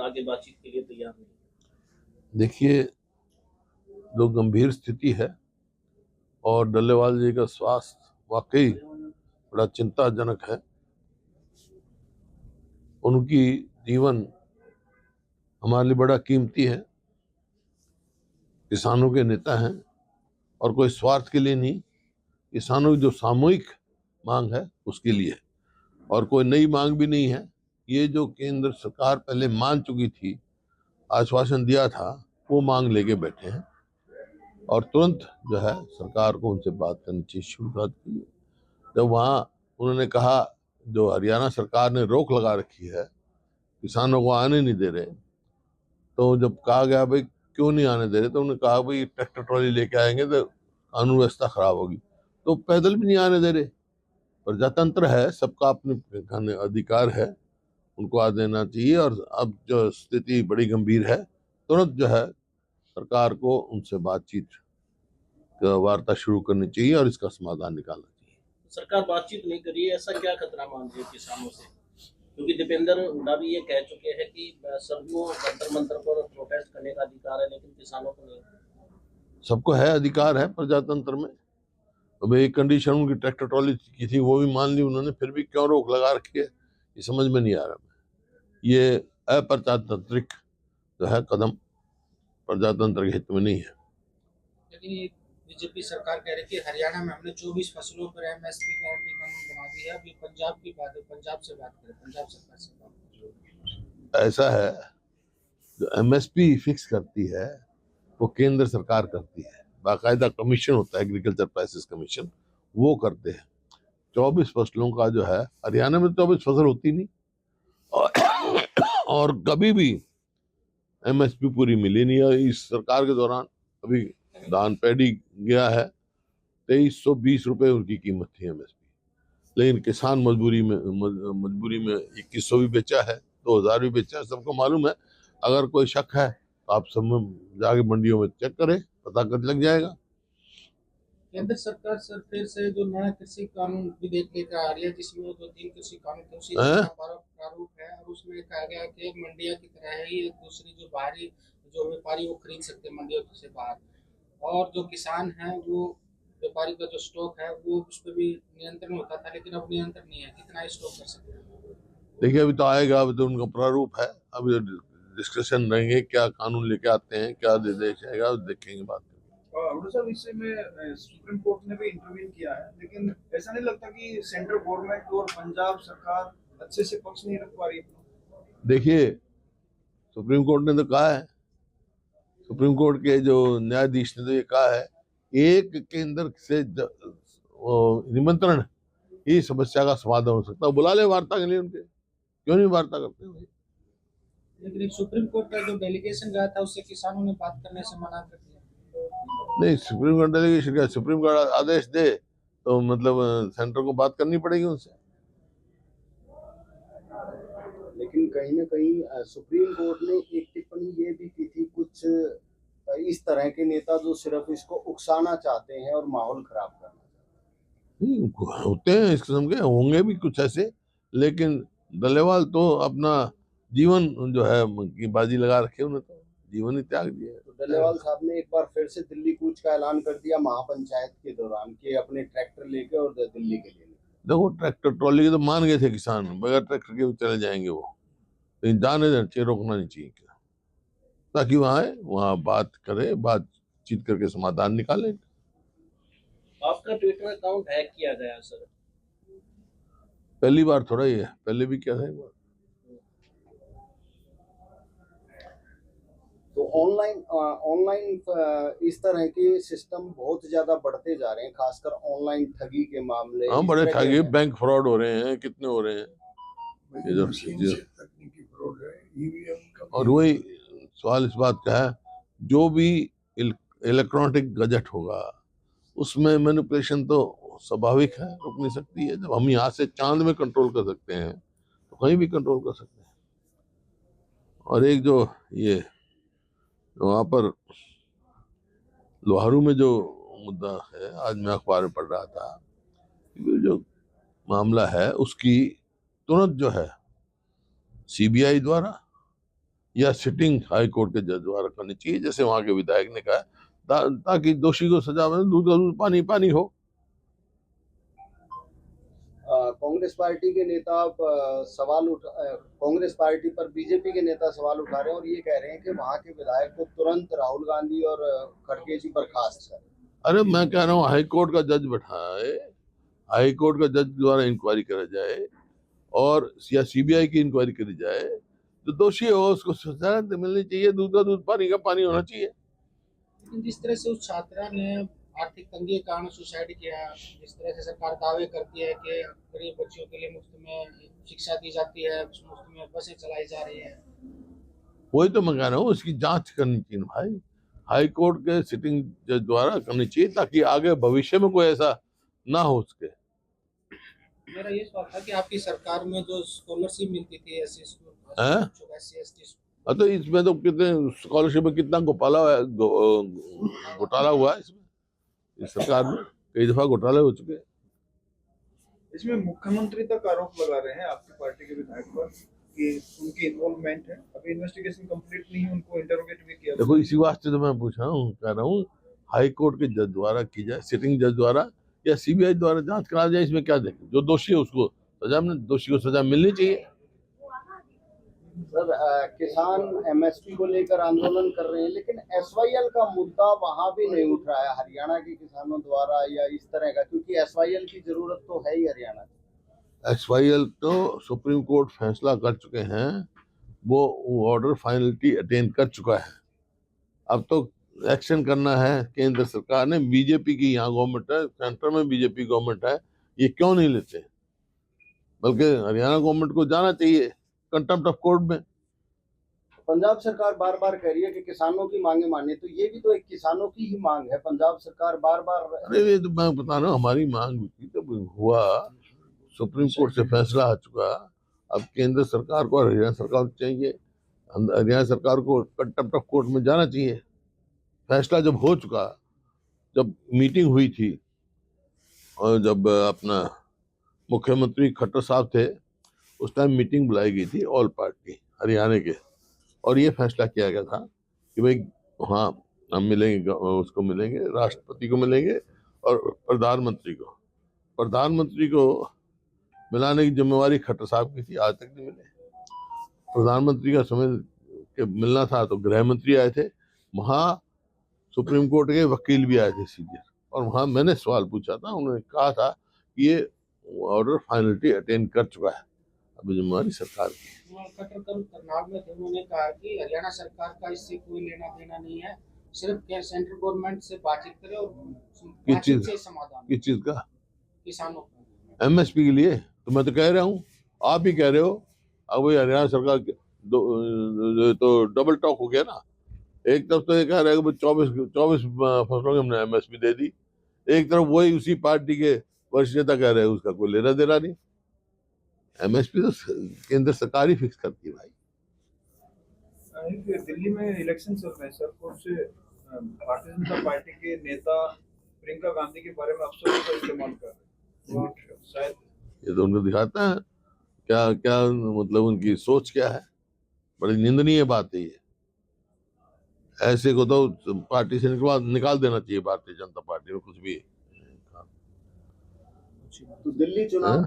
आगे बातचीत के लिए तैयार नहीं? देखिए, जो गंभीर स्थिति है और डल्लेवाल जी का स्वास्थ्य वाकई बड़ा चिंताजनक है। उनकी जीवन हमारे लिए बड़ा कीमती है। किसानों के नेता हैं और कोई स्वार्थ के लिए नहीं, किसानों की जो सामूहिक मांग है उसके लिए, और कोई नई मांग भी नहीं है। ये जो केंद्र सरकार पहले मान चुकी थी, आश्वासन दिया था, वो मांग लेके बैठे हैं और तुरंत जो है सरकार को उनसे बात करनी चाहिए, शुरुआत की है। जब वहाँ उन्होंने कहा, जो हरियाणा सरकार ने रोक लगा रखी है, किसानों को आने नहीं दे रहे, तो जब कहा गया भाई क्यों नहीं आने दे रहे, तो उन्होंने कहा भाई ट्रैक्टर ट्रॉली लेके आएंगे तो कानून व्यवस्था खराब होगी, तो पैदल भी नहीं आने दे रहे। प्रजातंत्र है, सबका अपने अधिकार है, उनको आ देना चाहिए। और अब जो स्थिति बड़ी गंभीर है, तुरंत जो है सरकार को उनसे बातचीत वार्ता शुरू करनी चाहिए और इसका समाधान निकालना चाहिए। सरकार बातचीत नहीं कर रही है, ऐसा क्या खतरा मान रही है किसानों से? क्योंकि दीपेंद्र हुड्डा भी ये कह चुके हैं कि सबको जंतर मंतर पर प्रोटेस्ट करने का अधिकार है, लेकिन किसानों को नहीं। सबको है, अधिकार है प्रजातंत्र में। अब एक कंडीशन उनकी ट्रैक्टर ट्रॉली की थी, वो भी मान ली उन्होंने, फिर भी क्यों रोक लगा रखी है, ये समझ में नहीं आ रहा। ये अप्रजातांत्रिक जो है कदम प्रजातंत्र के हित में नहीं है। लेकिन बीजेपी सरकार कह रही है कि हरियाणा में हमने 24 फसलों पर एमएसपी गारंटी कानून बना दिया है। अभी पंजाब की बात है, पंजाब से बात करें, पंजाब सरकार से बात करें। ऐसा है, जो एमएसपी फिक्स करती है वो केंद्र सरकार करती है, बाकायदा कमीशन होता है, एग्रीकल्चर प्राइसेस कमीशन, वो करते हैं। 24 फसलों का जो है, हरियाणा में 24 फसल होती नहीं, और कभी भी एमएसपी पूरी मिली नहीं है। इस सरकार के दौरान अभी धान पैडी गया है, 2320 रुपए उनकी कीमत थी एमएसपी, लेकिन किसान मजबूरी में 2100 भी बेचा है, 2000 भी बेचा है, सबको मालूम है। अगर कोई शक है तो आप सब जाके मंडियों में चेक करें, पता कर लग जाएगा। केंद्र सरकार सर फिर से जो नया कृषि कानून विधेयक लेकर आ रही है, जिसमें जो 3 कृषि कानून थे उसी का प्रारूप है, और उसमें कहा गया कि मंडिया की तरह ही एक दूसरी जो बाहरी जो व्यापारी वो खरीद सकते हैं मंडियों से बाहर, और जो किसान है वो व्यापारी का जो स्टॉक है वो उस पर भी नियंत्रण होता था, लेकिन अब नियंत्रण नहीं है, कितना स्टॉक कर सकते हैं। देखिए, अभी तो आएगा, अभी तो उनका प्रारूप है, अभी डिस्कशन रहेंगे, क्या कानून लेके आते हैं, क्या निर्देश आएगा, देखेंगे बात। सर, इस में सुप्रीम कोर्ट ने भी इंटरवीन किया है, लेकिन ऐसा नहीं लगता कि सेंट्रल गवर्नमेंट और पंजाब सरकार अच्छे से पक्ष नहीं रख पा रही? देखिए, सुप्रीम कोर्ट ने तो कहा है, सुप्रीम कोर्ट के जो न्यायाधीश ने तो ये कहा है, एक केंद्र से निमंत्रण ही समस्या का समाधान हो सकता है। बुला ले वार्ता के लिए उनके, क्यों नहीं वार्ता करते भाई? लेकिन सुप्रीम कोर्ट का जो डेलीगेशन गया था उससे किसानों ने बात करने से मना कर दिया। नहीं, सुप्रीम कोर्ट डेलीगेशन क्या, सुप्रीम कोर्ट आदेश दे तो मतलब सेंटर को बात करनी पड़ेगी उनसे। लेकिन कहीं ना कहीं सुप्रीम कोर्ट ने एक टिप्पणी ये भी की थी, कुछ इस तरह के नेता जो सिर्फ इसको उकसाना चाहते हैं और माहौल खराब करना चाहते हैं। होते हैं इस किस्म के, होंगे भी कुछ ऐसे, लेकिन डल्लेवाल तो अपना जीवन जो है की बाजी लगा रखे, उन्हें तो जीवन ही त्याग दिया है। तो डल्लेवाल साहब ने एक बार फिर से दिल्ली कूच का ऐलान कर दिया महापंचायत के दौरान कि अपने ट्रैक्टर लेके और दिल्ली के लिए। देखो, ट्रैक्टर ट्रॉली के तो मान गए थे किसान, बगैर ट्रैक्टर के चले जाएंगे वो, लेकिन जाने देना चाहिए, रोकना नहीं चाहिए, ताकि वहाँ बात करे, बातचीत करके समाधान निकाले। आपका ट्विटर अकाउंट हैक किया गया सर? पहली बार थोड़ा ही है, पहले भी क्या था एक बार। तो ऑनलाइन इस तरह के सिस्टम बहुत ज्यादा बढ़ते जा रहे हैं, खासकर ऑनलाइन ठगी के मामले। हाँ, बड़े ठगी, बैंक फ्रॉड हो रहे हैं, कितने हो रहे हैं इधर से। और वही सवाल इस बात का है, जो भी इलेक्ट्रॉनिक गजट होगा उसमें मैनिपुलेशन तो स्वाभाविक है, रुक नहीं सकती है। जब हम यहाँ से चांद में कंट्रोल कर सकते हैं तो कहीं भी कंट्रोल कर सकते हैं। और एक जो ये वहाँ पर लोहारू में जो मुद्दा है, आज मैं अखबार में पढ़ रहा था, जो मामला है उसकी तुरंत जो है सीबीआई द्वारा या सिटिंग हाई कोर्ट के जज द्वारा करनी चाहिए, जैसे वहां के विधायक ने कहा, ताकि दोषी को सजा मिले, दूध का दूध पानी पानी हो। कांग्रेस पार्टी के नेता कांग्रेस पार्टी पर बीजेपी के नेता सवाल उठा रहे हैं और ये कह रहे हैं कि वहां के विधायक को तुरंत राहुल गांधी और खड़गे जी बर्खास्त करें। अरे मैं कह रहा हूँ हाई कोर्ट का जज बैठाए, हाई कोर्ट का जज द्वारा इंक्वायरी करा जाए और या सीबीआई की इंक्वायरी करी जाए, जो दोषी हो उसको सजा मिलनी चाहिए, दूध का दूध पानी का पानी होना चाहिए। लेकिन जिस तरह से उस छात्रा ने आर्थिक तंगी के कारण सुसाइड किया, जिस तरह से सरकार दावे करती है कि गरीब बच्चों के लिए मुफ्त में शिक्षा दी जाती है, मुफ्त में बसें चलाई जा रही है, वही तो मैं कह रहा हूँ, उसकी जांच करनी चाहिए भाई, हाई कोर्ट के सिटिंग जज द्वारा करनी चाहिए, ताकि आगे भविष्य में कोई ऐसा ना हो सके। मेरा ये सवाल था कि आपकी सरकार में जो स्कॉलरशिप मिलती थी एससी तो इसमें तो कितने स्कॉलरशिप में कितना घोटाला हुआ है इसमें, इस सरकार में कई दफा घोटाले हो चुके हैं। इसमें मुख्यमंत्री तक आरोप लगा रहे हैं आपकी पार्टी के विधायक पर कि उनकी इन्वॉल्वमेंट है। अभी इन्वेस्टिगेशन कंप्लीट नहीं है, उनको इंटरोगेट भी किया। देखो इसी वास्ते तो मैं पूछ रहा हूँ, कह रहा हूँ हाई कोर्ट के जज द्वारा की जाए, सिटिंग जज द्वारा या सीबीआई द्वारा जांच करा जाए। इसमें क्या देखें, जो दोषी है उसको सजा, दोषी को सजा मिलनी चाहिए। सर, किसान एमएसपी को लेकर आंदोलन कर रहे हैं, लेकिन एसवाईएल का मुद्दा वहां भी नहीं उठ रहा है हरियाणा के किसानों द्वारा या इस तरह का, क्योंकि एसवाईएल की जरूरत तो है ही हरियाणा की। एसवाईएल तो सुप्रीम कोर्ट फैसला कर चुके हैं, वो ऑर्डर फाइनलिटी अटेन कर चुका है। अब तो एक्शन करना है केंद्र सरकार ने। बीजेपी की यहाँ गवर्नमेंट है, सेंटर में बीजेपी गवर्नमेंट है, ये क्यों नहीं लेते? बल्कि हरियाणा गवर्नमेंट को जाना चाहिए कंटेम्प्ट ऑफ कोर्ट में। पंजाब सरकार बार बार कह रही है कि किसानों की मांगे माने, तो ये भी तो एक किसानों की ही मांग है। पंजाब सरकार बार बार, अरे ये तो मैं बता रहा हूँ, हमारी मांग भी थी, जब हुआ सुप्रीम कोर्ट से फैसला आ चुका, अब केंद्र सरकार को और हरियाणा सरकार को चाहिए, हरियाणा सरकार को कंटेम्प्ट ऑफ कोर्ट में जाना चाहिए। फैसला जब हो चुका, जब मीटिंग हुई थी और जब अपना मुख्यमंत्री खट्टर साहब थे, उस टाइम मीटिंग बुलाई गई थी ऑल पार्टी हरियाणा के, और ये फैसला किया गया था कि भाई हाँ हम मिलेंगे, उसको मिलेंगे, राष्ट्रपति को मिलेंगे और प्रधानमंत्री को। प्रधानमंत्री को मिलाने की जिम्मेवारी खट्टर साहब की थी, आज तक नहीं मिले। प्रधानमंत्री का समय के मिलना था तो गृह मंत्री आए थे, वहाँ सुप्रीम कोर्ट के वकील भी आए थे सीनियर, और वहाँ मैंने सवाल पूछा था, उन्होंने कहा था कि ये ऑर्डर फाइनलिटी अटेन कर चुका है, अभी जिम्मेवारी सरकार की। खट्टर करनाल में थे, उन्होंने कहा कि हरियाणा सरकार का इससे कोई लेना देना नहीं है, सिर्फ सेंट्रल गवर्नमेंट से बातचीत करे और बातचीत से समाधान। किस चीज का? किसानों का, एमएसपी के लिए। तो मैं तो कह रहा हूँ, आप ही कह रहे हो, अब वही हरियाणा सरकार तो डबल टॉक हो गया ना। एक तरफ तो ये कह रहे हैं 24 फसलों की हमने एमएसपी दे दी, एक तरफ वही उसी पार्टी के वरिष्ठ नेता कह रहे हैं उसका कोई लेना देना नहीं। एमएसपी तो केंद्र सरकार ही फिक्स करती है भाई। दिल्ली में इलेक्शन चल रहे हैं सर, कुछ भारतीय जनता पार्टी के नेता प्रियंका गांधी के बारे में अफसरों का इस्तेमाल कर रहे हैं, शायद ये तो उनको दिखाता है क्या क्या, मतलब उनकी सोच क्या है। बड़ी निंदनीय बात है ये। ऐसे को तो पार्टी से निकाल देना चाहिए, भारतीय जनता पार्टी में कुछ भी। तो दिल्ली चुनाव,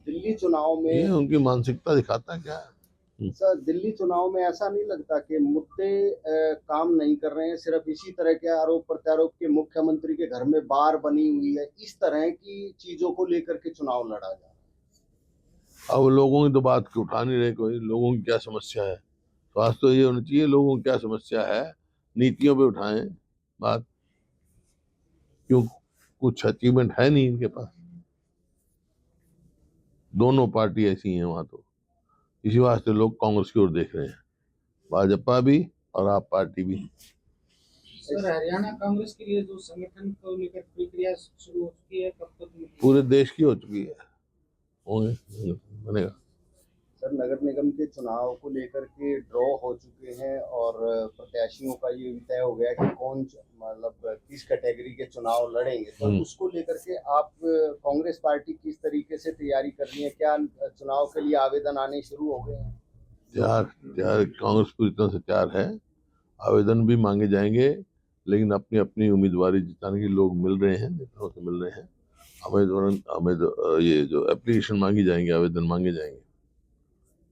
दिल्ली चुनाव में ये उनकी मानसिकता दिखाता है क्या? सर, दिल्ली चुनाव में ऐसा नहीं लगता कि मुद्दे काम नहीं कर रहे हैं, सिर्फ इसी तरह के आरोप प्रत्यारोप के मुख्यमंत्री के घर में बार बनी हुई है, इस तरह की चीजों को लेकर के चुनाव लड़ा जा रहा है? अब लोगों की तो बात उठा नहीं रहे कोई, लोगों की क्या समस्या है। स्वास्थ्य तो ये होना चाहिए, लोगों की क्या समस्या है, नीतियों पे उठाएं बात। क्यों, कुछ अचीवमेंट है नहीं इनके पास। दोनों पार्टी ऐसी हैं वहां, तो इसी वास्ते लोग कांग्रेस की ओर देख रहे हैं, भाजपा भी और आप पार्टी भी। सर, हरियाणा कांग्रेस के लिए जो संगठन को लेकर प्रक्रिया शुरू हो चुकी है, कब तक? पूरे देश की हो चुकी है, होंगे, बनेगा। सर नगर निगम के चुनाव को लेकर के ड्रॉ हो चुके हैं और प्रत्याशियों का ये भी तय हो गया कि कौन मतलब किस कैटेगरी के चुनाव लड़ेंगे, तो उसको लेकर के आप कांग्रेस पार्टी किस तरीके से तैयारी कर रही है? क्या चुनाव के लिए आवेदन आने शुरू हो गए हैं? तैयार कांग्रेस पूरी तरह से तैयार है। आवेदन भी मांगे जाएंगे, लेकिन अपनी अपनी उम्मीदवारी जिताने के लोग मिल रहे हैं, नेताओं से मिल रहे हैं। ये जो एप्लीकेशन मांगी जाएंगे, आवेदन मांगे जाएंगे।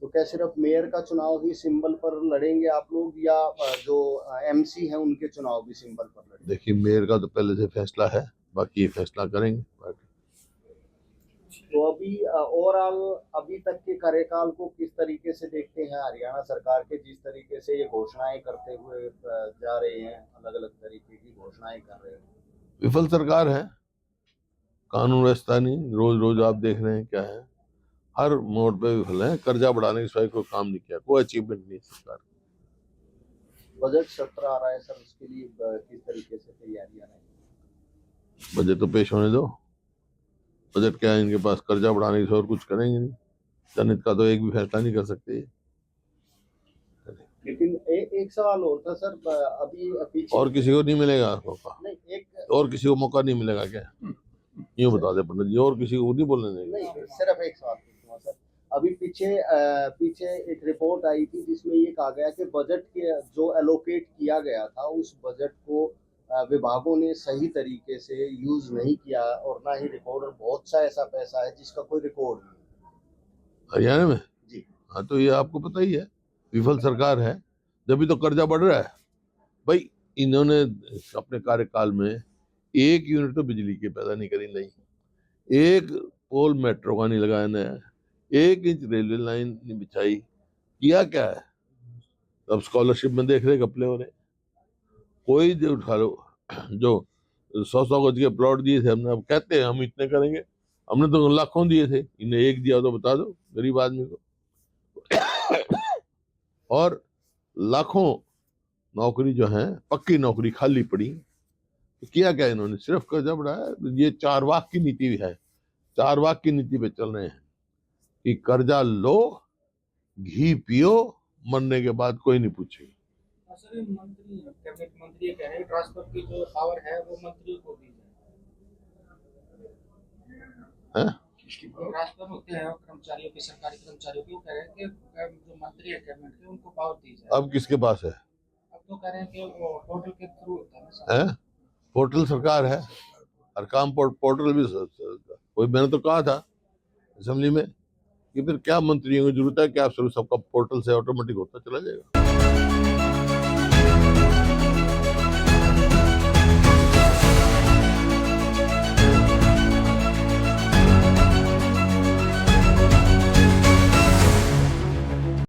तो क्या सिर्फ मेयर का चुनाव ही सिंबल पर लड़ेंगे आप लोग, या जो एमसी हैं उनके चुनाव भी सिंबल पर लड़ेंगे? देखिए, मेयर का तो पहले से फैसला है, बाकी ये फैसला करेंगे पार्टी। तो अभी ओवरऑल अभी तक के कार्यकाल को किस तरीके से देखते हैं? हरियाणा सरकार के जिस तरीके से ये घोषणाएं करते हुए जा रहे हैं, अलग अलग तरीके की घोषणाएं कर रहे हैं। विफल सरकार है, कानून व्यवस्था नहीं, रोज रोज आप देख रहे हैं क्या है, हर मोड़ पे विफल है। कर्जा बढ़ाने के सिवाय कोई काम नहीं किया, कोई अचीवमेंट नहीं सरकार। बजट सत्र आ रहा है सर, उसके लिए किस तरीके से तैयारियां रहेंगी? बजट तो पेश होने दो। बजट क्या है इनके पास? कर्जा बढ़ाने के सिवा और कुछ करेंगे नहीं। जनहित का तो एक भी फैसला नहीं कर सकते। लेकिन एक सवाल और था सर, अभी पीछे और किसी को नहीं मिलेगा मौका? नहीं, एक और किसी को मौका नहीं मिलेगा क्या? यूँ बता दे पंडित जी, और किसी को नहीं बोलने देंगे? नहीं, सिर्फ एक सवाल पूछूंगा सर। अभी पीछे एक रिपोर्ट आई थी जिसमें ये कहा गया कि बजट के जो एलोकेट किया गया था उस बजट को विभागों ने सही तरीके से यूज नहीं किया, और ना ही रिकॉर्ड, और बहुत सा ऐसा पैसा है जिसका कोई रिकॉर्ड नहीं। हरियाणा में जी हाँ, तो ये आपको पता ही है, विफल सरकार है, जब तो कर्जा बढ़ रहा है। भाई, इन्होंने अपने कार्यकाल में 1 यूनिट तो बिजली की पैदा नहीं करी, नहीं 1 पोल मेट्रो का नहीं लगाया नया, 1 इंच रेलवे लाइन नहीं बिछाई। किया क्या है? अब स्कॉलरशिप में देख रहे घपले हो रहे। कोई जो उठा लो, जो 100 गज के प्लॉट दिए थे हमने, अब कहते हैं हम इतने करेंगे, हमने तो लाखों दिए थे, इन्हें 1 दिया तो बता दो गरीब आदमी को। और लाखों नौकरी जो है, पक्की नौकरी खाली पड़ी। तो किया क्या इन्होंने? सिर्फ कर्जा बढ़ाया। ये 4 वाक की नीति है, 4 वाक की नीति पे चल रहे हैं कि कर्जा लो, घी पियो, मरने के बाद कोई नहीं पूछेगा। सर मंत्री कैबिनेट मंत्री कह रहे हैं ट्रांसफर की जो पावर है वो मंत्रियों को दी जाए। ट्रांसफर होते हैं कर्मचारियों के, सरकारी कर्मचारियों के, वो कह रहे हैं कि जो मंत्री है कैबिनेट के उनको पावर दी जाए। अब किसके पास है? अब तो कह रहे हैं कि वो पोर्टल के थ्रू होता है ना सर। पोर्टल सरकार है, हर काम पोर्टल भी कोई, मैंने तो कहा था असेंबली में कि फिर क्या मंत्रियों की जरूरत है, क्या सबका पोर्टल से ऑटोमेटिक होता चला जाएगा।